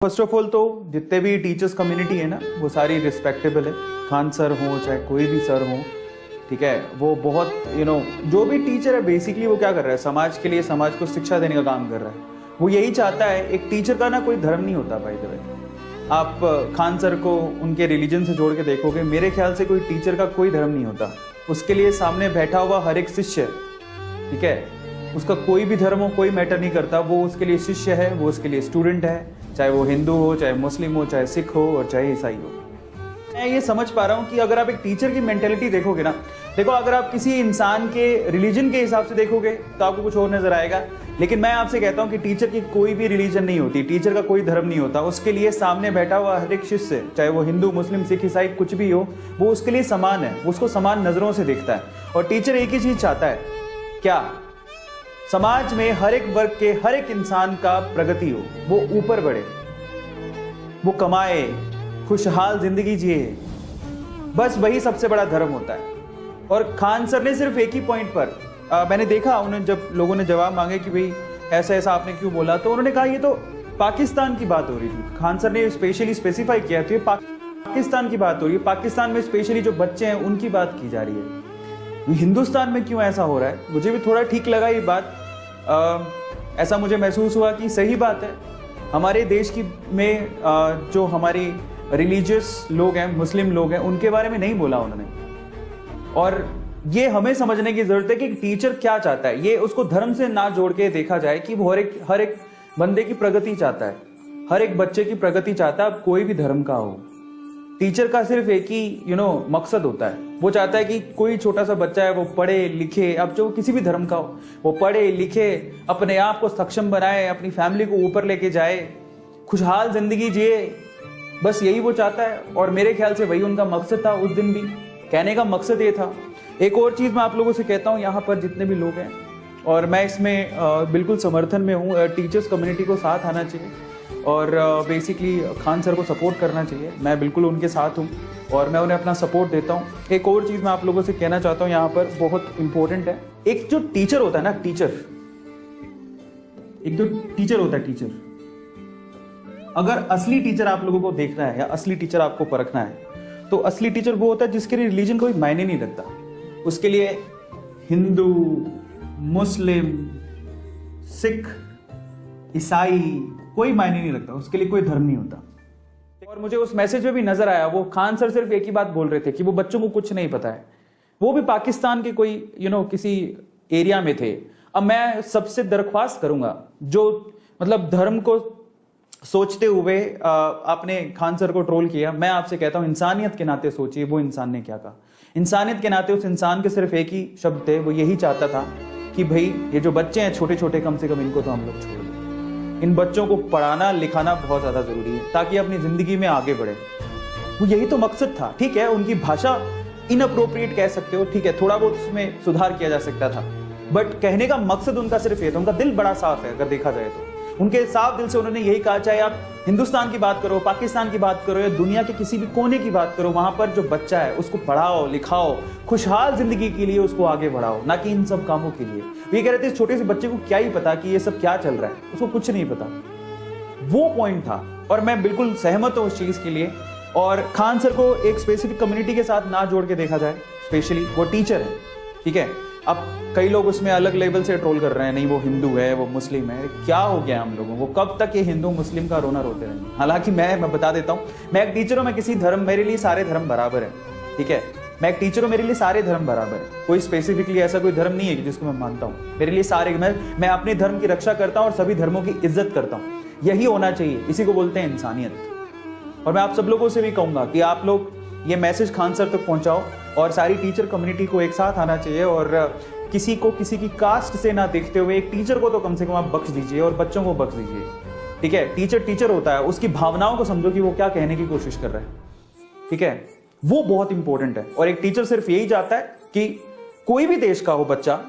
First of all तो जितने भी टीचर्स कम्युनिटी है ना वो सारी रिस्पेक्टेबल है। खान सर हो चाहे कोई भी सर हो, ठीक है, वो बहुत जो भी टीचर है बेसिकली वो क्या कर रहा है, समाज के लिए, समाज को शिक्षा देने का काम कर रहा है। वो यही चाहता है। एक टीचर का ना कोई धर्म नहीं होता बाय द वे। आप खान सर को उनके रिलीजन से जोड़ के देखोगे, मेरे ख्याल से कोई टीचर का कोई धर्म नहीं होता। उसके लिए सामने बैठा हुआ हर एक शिष्य, ठीक है, उसका कोई भी धर्म हो कोई मैटर नहीं करता, वो उसके लिए शिष्य है, वो उसके लिए स्टूडेंट है, चाहे वो हिंदू हो, चाहे मुस्लिम हो, चाहे सिख हो और चाहे ईसाई हो। मैं ये समझ पा रहा हूँ कि अगर आप एक टीचर की मेंटेलिटी देखोगे ना, देखो अगर आप किसी इंसान के रिलीजन के हिसाब से देखोगे तो आपको कुछ और नजर आएगा, लेकिन मैं आपसे कहता हूँ कि टीचर की कोई भी रिलीजन नहीं होती, टीचर का कोई धर्म नहीं होता। उसके लिए सामने बैठा हुआ हर एक शिष्य, चाहे वो हिंदू, मुस्लिम, सिख, ईसाई कुछ भी हो, वो उसके लिए समान है, वो उसको समान नजरों से देखता है। और टीचर एक ही चीज चाहता है, क्या? समाज में हर एक वर्ग के हर एक इंसान का प्रगति हो, वो ऊपर बढ़े, वो कमाए, खुशहाल जिंदगी जिए, बस वही सबसे बड़ा धर्म होता है। और खान सर ने सिर्फ एक ही पॉइंट पर मैंने देखा, उन्होंने जब लोगों ने जवाब मांगे कि भाई ऐसा ऐसा आपने क्यों बोला, तो उन्होंने कहा ये तो पाकिस्तान की बात हो रही थी। खान सर ने स्पेशली स्पेसिफाई किया तो ये पाकिस्तान की बात हो रही है, पाकिस्तान में स्पेशली जो बच्चे हैं उनकी बात की जा रही है। हिंदुस्तान में क्यों ऐसा हो रहा है? मुझे भी थोड़ा ठीक लगा ये बात। ऐसा मुझे महसूस हुआ कि सही बात है। हमारे देश की में जो हमारी रिलीजियस लोग हैं, मुस्लिम लोग हैं, उनके बारे में नहीं बोला उन्होंने। और ये हमें समझने की जरूरत है कि टीचर क्या चाहता है। ये उसको धर्म से ना जोड़ के देखा जाए कि वो हर एक बंदे की प्रगति चाहता है, हर एक बच्चे की प्रगति चाहता है, अब कोई भी धर्म का हो। टीचर का सिर्फ एक ही मकसद होता है, वो चाहता है कि कोई छोटा सा बच्चा है वो पढ़े लिखे, अब जो किसी भी धर्म का हो, वो पढ़े लिखे, अपने आप को सक्षम बनाए, अपनी फैमिली को ऊपर लेके जाए, खुशहाल जिंदगी जिए, बस यही वो चाहता है। और मेरे ख्याल से वही उनका मकसद था। उस दिन भी कहने का मकसद ये था। एक और चीज मैं आप लोगों से कहता हूँ, यहाँ पर जितने भी लोग हैं, और मैं इसमें बिल्कुल समर्थन में हूँ, टीचर्स कम्युनिटी को साथ आना चाहिए और बेसिकली खान सर को सपोर्ट करना चाहिए। मैं बिल्कुल उनके साथ हूँ और मैं उन्हें अपना सपोर्ट देता हूँ। एक और चीज़ मैं आप लोगों से कहना चाहता हूँ, यहाँ पर बहुत इंपॉर्टेंट है। एक जो टीचर होता है ना, टीचर होता है, टीचर, अगर असली टीचर आप लोगों को देखना है या असली टीचर आपको परखना है, तो असली टीचर वो होता है जिसके लिए रिलीजन कोई मायने नहीं रखता। उसके लिए हिंदू, मुस्लिम, सिख, ईसाई कोई मायने नहीं रखता, उसके लिए कोई धर्म नहीं होता। और मुझे उस मैसेज में भी नजर आया, वो खान सर सिर्फ एक ही बात बोल रहे थे कि वो बच्चों को कुछ नहीं पता है। वो भी पाकिस्तान के कोई किसी एरिया में थे। अब मैं सबसे दरख्वास्त करूंगा, जो मतलब धर्म को सोचते हुए आपने खान सर को ट्रोल किया, मैं आपसे कहता हूं इंसानियत के नाते सोचिए वो इंसान ने क्या कहा। इंसानियत के नाते उस इंसान के सिर्फ एक ही शब्द थे, वो यही चाहता था कि भाई ये जो बच्चे हैं छोटे छोटे, कम से कम इनको तो हम लोग छोड़ दें। इन बच्चों को पढ़ाना लिखाना बहुत ज्यादा जरूरी है ताकि अपनी जिंदगी में आगे बढ़े। वो यही तो मकसद था। ठीक है, उनकी भाषा इनअप्रोप्रिएट कह सकते हो, ठीक है, थोड़ा बहुत उसमें सुधार किया जा सकता था, बट कहने का मकसद उनका सिर्फ ये था। उनका दिल बड़ा साफ है, अगर देखा जाए तो उनके साफ दिल से उन्होंने यही कहा, चाहे आप हिंदुस्तान की बात करो, पाकिस्तान की बात करो या दुनिया के किसी भी कोने की बात करो, वहां पर जो बच्चा है उसको पढ़ाओ लिखाओ, खुशहाल जिंदगी के लिए उसको आगे बढ़ाओ, ना कि इन सब कामों के लिए। ये कह रहे थे इस छोटे से बच्चे को क्या ही पता कि ये सब क्या चल रहा है, उसको कुछ नहीं पता। वो पॉइंट था और मैं बिल्कुल सहमत हूं उस चीज के लिए। और खान सर को एक स्पेसिफिक कम्युनिटी के साथ ना जोड़ के देखा जाए, स्पेशली वो टीचर है, ठीक है। अब कई लोग उसमें अलग लेवल से ट्रोल कर रहे हैं, नहीं वो हिंदू है, वो मुस्लिम है, क्या हो गया हम लोगों को, कब तक ये हिंदू मुस्लिम का रोना रोते रहेंगे। हालांकि मैं बता देता हूँ, मैं एक टीचर हूँ, मैं किसी धर्म, मेरे लिए सारे धर्म बराबर है, ठीक है। मैं एक टीचर हूँ, मेरे लिए सारे धर्म बराबर है। कोई स्पेसिफिकली ऐसा कोई धर्म नहीं है जिसको मैं मानता हूँ। मेरे लिए सारे, मैं अपने धर्म की रक्षा करता हूँ और सभी धर्मों की इज्जत करता हूँ। यही होना चाहिए, इसी को बोलते हैं इंसानियत। और मैं आप सब लोगों से भी कहूंगा कि आप लोग ये मैसेज खान सर तक पहुंचाओ और सारी टीचर कम्युनिटी को एक साथ आना चाहिए और किसी को किसी की कास्ट से ना देखते हुए एक टीचर को तो कम से कम आप बख्श दीजिए और बच्चों को बख्श दीजिए, ठीक है। टीचर टीचर होता है, उसकी भावनाओं को समझो कि वो क्या कहने की कोशिश कर रहा है, ठीक है। वो बहुत इंपॉर्टेंट है। और एक टीचर सिर्फ यही चाहता है कि कोई भी देश का हो बच्चा,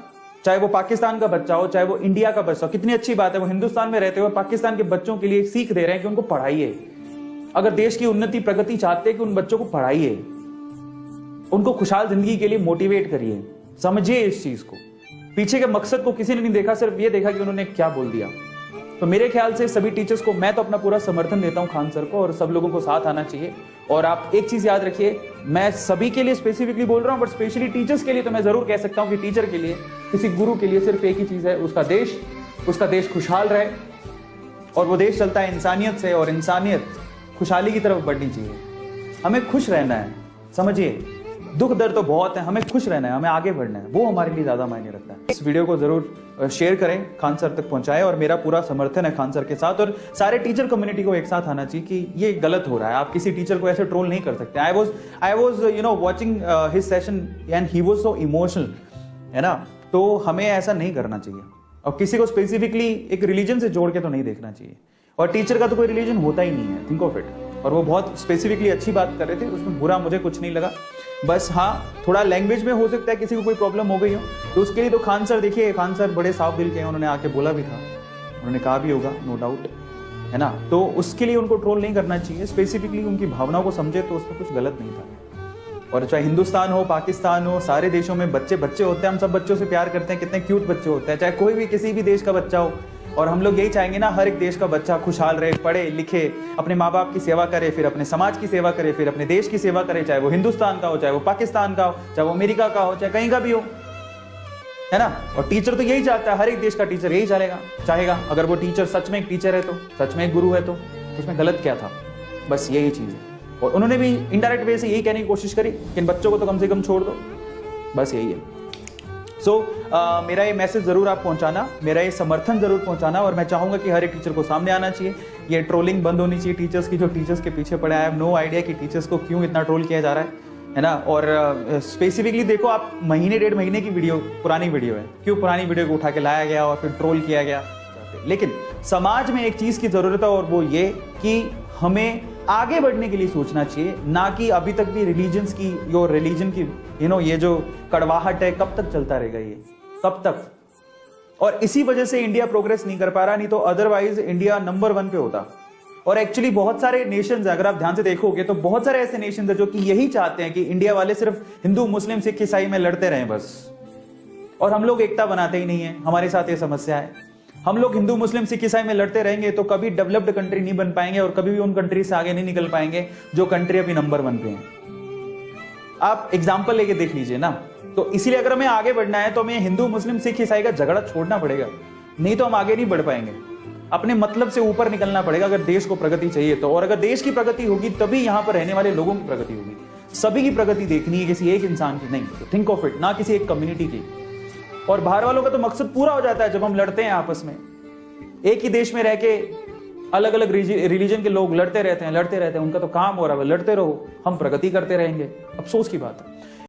चाहे वो पाकिस्तान का बच्चा हो, चाहे वो इंडिया का बच्चा हो, कितनी अच्छी बात है वो हिंदुस्तान में रहते हुए पाकिस्तान के बच्चों के लिए सीख दे रहे हैं कि उनको पढ़ाइए। अगर देश की उन्नति प्रगति चाहते हैं कि उन बच्चों को पढ़ाइए, उनको खुशहाल जिंदगी के लिए मोटिवेट करिए, समझिए इस चीज को। पीछे के मकसद को किसी ने नहीं देखा, सिर्फ ये देखा कि उन्होंने क्या बोल दिया। तो मेरे ख्याल से सभी टीचर्स को मैं तो अपना पूरा समर्थन देता हूं खान सर को, और सब लोगों को साथ आना चाहिए। और आप एक चीज याद रखिए, मैं सभी के लिए स्पेसिफिकली बोल रहा हूं, बट स्पेशली टीचर्स के लिए तो मैं जरूर कह सकता हूं कि टीचर के लिए, किसी गुरु के लिए सिर्फ एक ही चीज है, उसका देश खुशहाल रहे। और वो देश चलता है इंसानियत से, और इंसानियत खुशहाली की तरफ बढ़नी चाहिए। हमें खुश रहना है, समझिए, दुख दर्द तो बहुत है, हमें खुश रहना है, हमें आगे बढ़ना है, वो हमारे लिए ज्यादा मायने रखता है। इस वीडियो को जरूर शेयर करें, खान सर तक पहुंचाएं, और मेरा पूरा समर्थन है खान सर के साथ। और सारे टीचर कम्युनिटी को एक साथ आना चाहिए कि ये गलत हो रहा है, आप किसी टीचर को ऐसे ट्रोल नहीं कर सकते। I was watching his session and he was so emotional, है ना। तो हमें ऐसा नहीं करना चाहिए, और किसी को स्पेसिफिकली एक रिलीजन से जोड़ के तो नहीं देखना चाहिए। और टीचर का तो कोई रिलीजन होता ही नहीं है, थिंक ऑफ इट। और वो बहुत स्पेसिफिकली अच्छी बात कर रहे थे, उसमें बुरा मुझे कुछ नहीं लगा। बस हाँ, थोड़ा लैंग्वेज में हो सकता है किसी को कोई प्रॉब्लम हो गई हो, तो उसके लिए तो खान सर, देखिए खान सर बड़े साफ दिल के हैं, उन्होंने आके बोला भी था, उन्होंने कहा भी होगा, नो डाउट, है ना। तो उसके लिए उनको ट्रोल नहीं करना चाहिए, स्पेसिफिकली उनकी भावनाओं को समझे तो उसमें कुछ गलत नहीं था। और चाहे हिंदुस्तान हो, पाकिस्तान हो, सारे देशों में बच्चे होते हैं, हम सब बच्चों से प्यार करते हैं, कितने क्यूट बच्चे होते हैं, चाहे कोई भी किसी भी देश का बच्चा हो। और हम लोग यही चाहेंगे ना, हर एक देश का बच्चा खुशहाल रहे, पढ़े लिखे, अपने माँ बाप की सेवा करे, फिर अपने समाज की सेवा करे, फिर अपने देश की सेवा करे, चाहे वो हिंदुस्तान का हो, चाहे वो पाकिस्तान का हो, चाहे वो अमेरिका का हो, चाहे कहीं का भी हो, है ना। और टीचर तो यही चाहता है, हर एक देश का टीचर यही चाहेगा। अगर वो टीचर सच में एक टीचर है, तो सच में एक गुरु है, तो उसमें गलत क्या था, बस यही चीज है। और उन्होंने भी इनडायरेक्ट वे से यही कहने की कोशिश करी कि इन बच्चों को तो कम से कम छोड़ दो, बस यही है। सो मेरा ये मैसेज जरूर आप पहुंचाना, मेरा ये समर्थन जरूर पहुंचाना, और मैं चाहूंगा कि हर एक टीचर को सामने आना चाहिए। ये ट्रोलिंग बंद होनी चाहिए टीचर्स की, जो टीचर्स के पीछे पड़े। आई हैव नो आइडिया कि टीचर्स को क्यों इतना ट्रोल किया जा रहा है ना। और स्पेसिफिकली देखो, आप महीने 1.5 महीने की वीडियो, पुरानी वीडियो है, क्यों पुरानी वीडियो को उठा के लाया गया और फिर ट्रोल किया गया। लेकिन समाज में एक चीज की जरूरत है, और वो ये कि हमें आगे बढ़ने के लिए सोचना चाहिए, ना कि अभी तक भी रिलीजन्स की, यो रिलीजन की ये जो कड़वाहट है, कब तक चलता रहेगा ये, कब तक। और इसी वजह से इंडिया प्रोग्रेस नहीं कर पा रहा, नहीं तो अदरवाइज इंडिया नंबर 1 पे होता। और एक्चुअली बहुत सारे नेशंस, अगर आप ध्यान से देखोगे तो बहुत सारे ऐसे नेशंस हैं जो कि यही चाहते हैं कि इंडिया वाले सिर्फ हिंदू मुस्लिम सिख ईसाई में लड़ते रहें बस, और हम लोग एकता बनाते ही नहीं है। हमारे साथ ये समस्या है, हम लोग हिंदू मुस्लिम सिख ईसाई में लड़ते रहेंगे तो कभी डेवलप्ड कंट्री नहीं बन पाएंगे, और कभी भी उन कंट्री से आगे नहीं निकल पाएंगे जो कंट्री अभी नंबर 1 पे है। आप एग्जाम्पल लेके देख लीजिए ना। तो इसीलिए अगर हमें आगे बढ़ना है तो हमें हिंदू मुस्लिम सिख ईसाई का झगड़ा छोड़ना पड़ेगा, नहीं तो हम आगे नहीं बढ़ पाएंगे। अपने मतलब से ऊपर निकलना पड़ेगा अगर देश को प्रगति चाहिए तो। और अगर देश की प्रगति होगी तभी यहाँ पर रहने वाले लोगों की प्रगति होगी। सभी की प्रगति देखनी है, किसी एक इंसान की नहीं। तो थिंक ऑफ इट, ना किसी एक कम्युनिटी की। और बाहर वालों का तो मकसद पूरा हो जाता है जब हम लड़ते हैं आपस में। एक ही देश में रह के अलग अलग रिलीजन के लोग लड़ते रहते हैं, उनका तो काम हो रहा है लड़ते रहो, हम प्रगति करते रहेंगे। अफसोस की बात है।